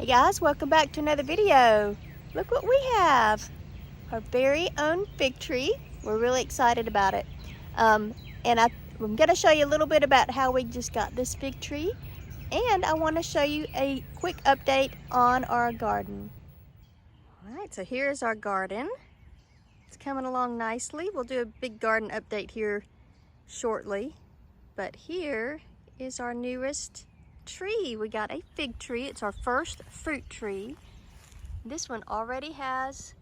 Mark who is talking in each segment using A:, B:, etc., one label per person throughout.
A: Hey guys, welcome back to another video. Look what we have. Our very own fig tree. We're really excited about it. I'm going to show you a little bit about how we just got this fig tree. And I want to show you a quick update on our garden. Alright, so here's our garden. It's coming along nicely. We'll do a big garden update here shortly. But here is our newest tree. We got a fig tree. It's our first fruit tree. This one already has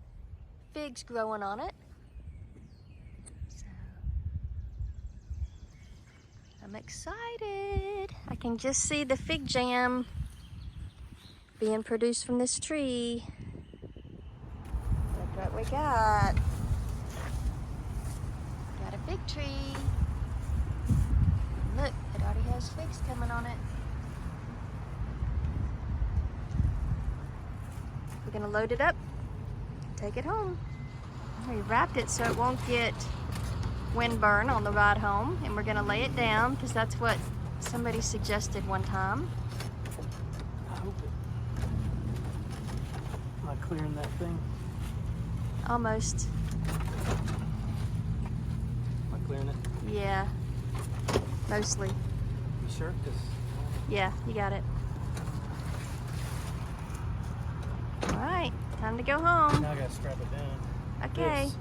A: figs growing on it. So I'm excited. I can just see the fig jam being produced from this tree. Look what we got. Got a fig tree. Look, it already has figs coming on it. We're gonna load it up, take it home. We wrapped it so it won't get windburn on the ride home, and we're gonna lay it down because that's what somebody suggested one time.
B: I hope it. Am I clearing that thing?
A: Almost.
B: Am I clearing it?
A: Yeah, mostly.
B: You sure?
A: Yeah, you got it. All right, time to go home.
B: Now I gotta strap it down.
A: Okay.
B: This.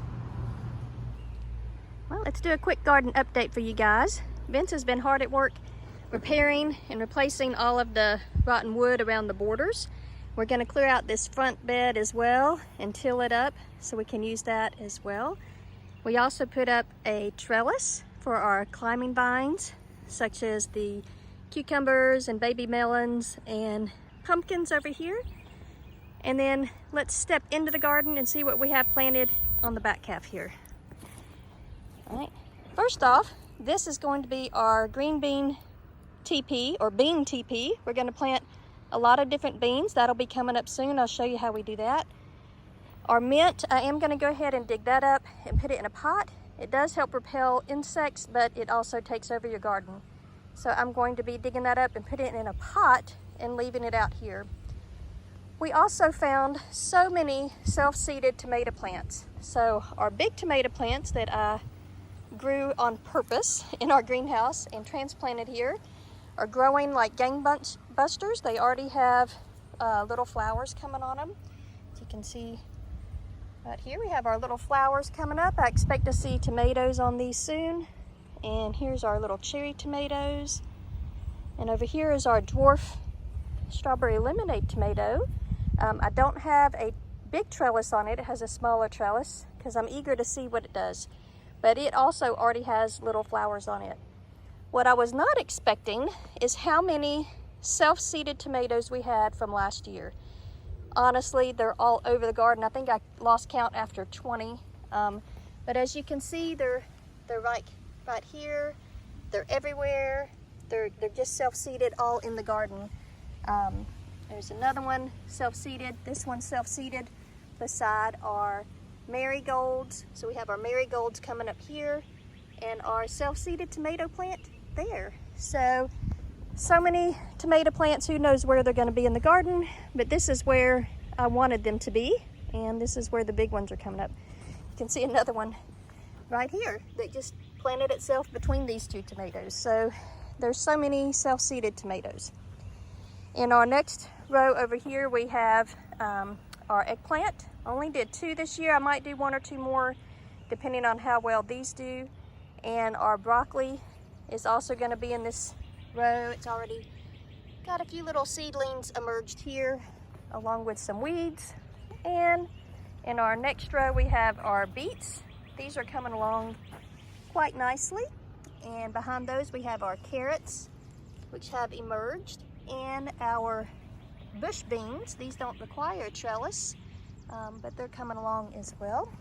A: Well, let's do a quick garden update for you guys. Vince has been hard at work repairing and replacing all of the rotten wood around the borders. We're going to clear out this front bed as well and till it up so we can use that as well. We also put up a trellis for our climbing vines, such as the cucumbers and baby melons and pumpkins over here. And then let's step into the garden and see what we have planted on the back half here. All right, first off, this is going to be our green bean TP, or bean TP. We're going to plant a lot of different beans. That'll be coming up soon. I'll show you how we do that. Our mint, I am going to go ahead and dig that up and put it in a pot. It does help repel insects, but it also takes over your garden. So I'm going to be digging that up and put it in a pot and leaving it out here. We also found so many self-seeded tomato plants. So our big tomato plants that I grew on purpose in our greenhouse and transplanted here are growing like gangbusters. They already have little flowers coming on them. As you can see right here, we have our little flowers coming up. I expect to see tomatoes on these soon. And here's our little cherry tomatoes. And over here is our dwarf strawberry lemonade tomato. I don't have a big trellis on it. It has a smaller trellis because I'm eager to see what it does. But it also already has little flowers on it. What I was not expecting is how many self-seeded tomatoes we had from last year. Honestly, they're all over the garden. I think I lost count after 20. But as you can see, they're right here. They're everywhere. They're just self-seeded all in the garden. There's another one self-seeded. This one's self-seeded beside our marigolds. So we have our marigolds coming up here and our self-seeded tomato plant there. So many tomato plants, who knows where they're going to be in the garden, but this is where I wanted them to be, and this is where the big ones are coming up. You can see another one right here that just planted itself between these two tomatoes. So there's so many self-seeded tomatoes. In our next row over here, we have our eggplant. Only did 2 this year. I might do 1 or 2 more depending on how well these do. And our broccoli is also going to be in this row. It's already got a few little seedlings emerged here along with some weeds. And in our next row, we have our beets. These are coming along quite nicely. And behind those, we have our carrots, which have emerged, and our bush beans. These don't require a trellis, but they're coming along as well.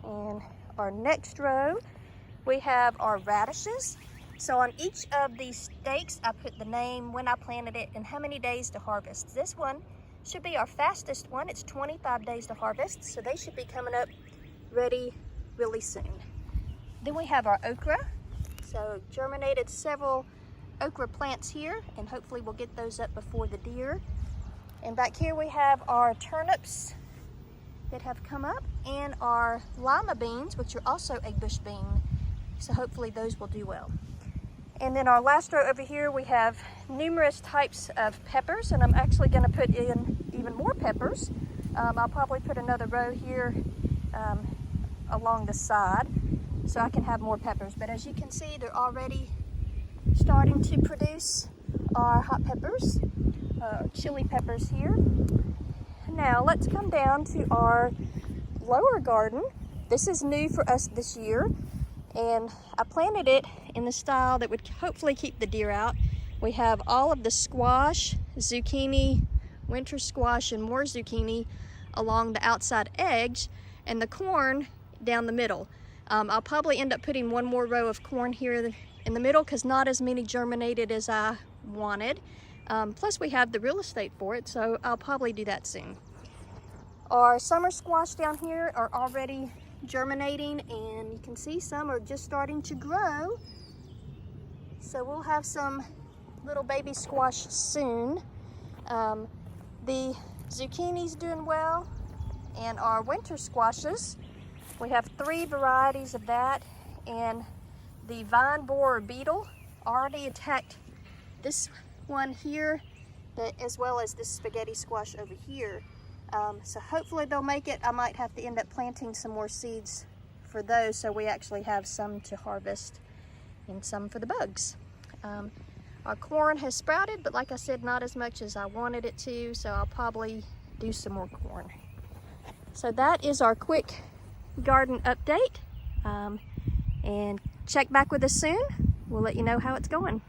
A: And our next row, we have our radishes. So on each of these stakes, I put the name, when I planted it, and how many days to harvest. This one should be our fastest one. It's 25 days to harvest, so they should be coming up ready really soon. Then we have our okra. So germinated several okra plants here, and hopefully we'll get those up before the deer. And back here we have our turnips that have come up, and our lima beans, which are also a bush bean. So hopefully those will do well. And then our last row over here, we have numerous types of peppers, and I'm actually going to put in even more peppers. I'll probably put another row here along the side so I can have more peppers. But as you can see, they're already starting to produce our hot peppers, chili peppers here. Now let's come down to our lower garden. This is new for us this year, and I planted it in the style that would hopefully keep the deer out. We have all of the squash, zucchini, winter squash, and more zucchini along the outside edge, and the corn down the middle. I'll probably end up putting one more row of corn here in the middle because not as many germinated as I wanted. Plus we have the real estate for it, so I'll probably do that soon. Our summer squash down here are already germinating, and you can see some are just starting to grow. So we'll have some little baby squash soon. The zucchini's doing well, and our winter squashes, we have 3 varieties of that, and the vine borer beetle already attacked this one here, as well as this spaghetti squash over here. So hopefully they'll make it. I might have to end up planting some more seeds for those, so we actually have some to harvest and some for the bugs. Our corn has sprouted, but like I said, not as much as I wanted it to, so I'll probably do some more corn. So that is our quick garden update, and check back with us soon. We'll let you know how it's going.